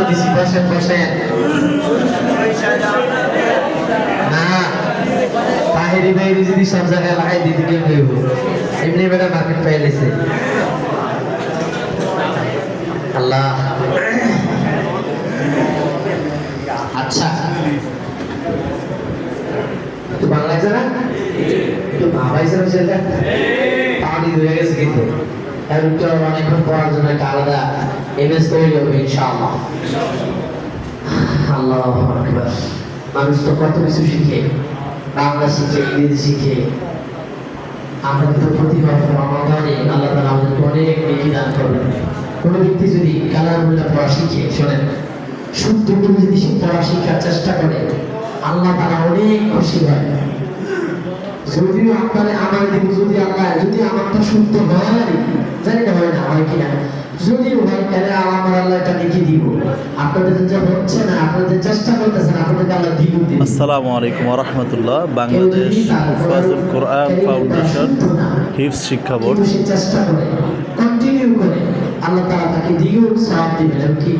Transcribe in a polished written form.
দিছি, বসেন বসেন। না তাহেরি ভাইরি যদি সব জায়গায় লাগাই দিতে কেউ হইব, এমনি বেটা মার্কেট পাইলেছে। আল্লাহ আচ্ছা তো বাংলায় জানা তো ভাবাই জানা সেটা পানি হয়ে গেছে, কিন্তু একটু অনেকক্ষণ পড়ার জন্য একটা আলাদা এমএস তৈরি হবে ইনশাআল্লাহ। আল্লাহু আকবার। মানুষ তো কত কিছু শিখে, বাংলা শিখে, ইংরেজি শিখে। আমরা তো প্রতিভা রমাদানে আল্লাহ তাআলা আমাদেরকে অনেক নেকি দান করবেন। কোনো ব্যক্তি যদি কালামুল্লাহ পড়া শিখে, শোনেন, শুদ্ধ করে যদি সে পড়া শিখার চেষ্টা করে, আল্লাহ তাআলা অনেক খুশি হয়। যদিও আপনারা আমার দিকে যদি আল্লাহ যদি আমারটা শুদ্ধ হয়, জানি না হয় না হয় কিনা, যদিও হয় তাহলে আমার আল্লাহ এটা লিখে দিব। আপনাদের যা হচ্ছে না, আপনাদের চেষ্টা করতেছেন, আপনাদেরকে আল্লাহ দিব। আসসালামু আলাইকুম ওয়া রাহমাতুল্লাহ। বাংলাদেশ হুফাজুল কোরআন ফাউন্ডেশন হিফজ শিক্ষা বোর্ড চেষ্টা করে কন্টিনিউ করে, আল্লাহ তাআলা তাকে দ্বিগুণ সওয়াব দিবেন। কি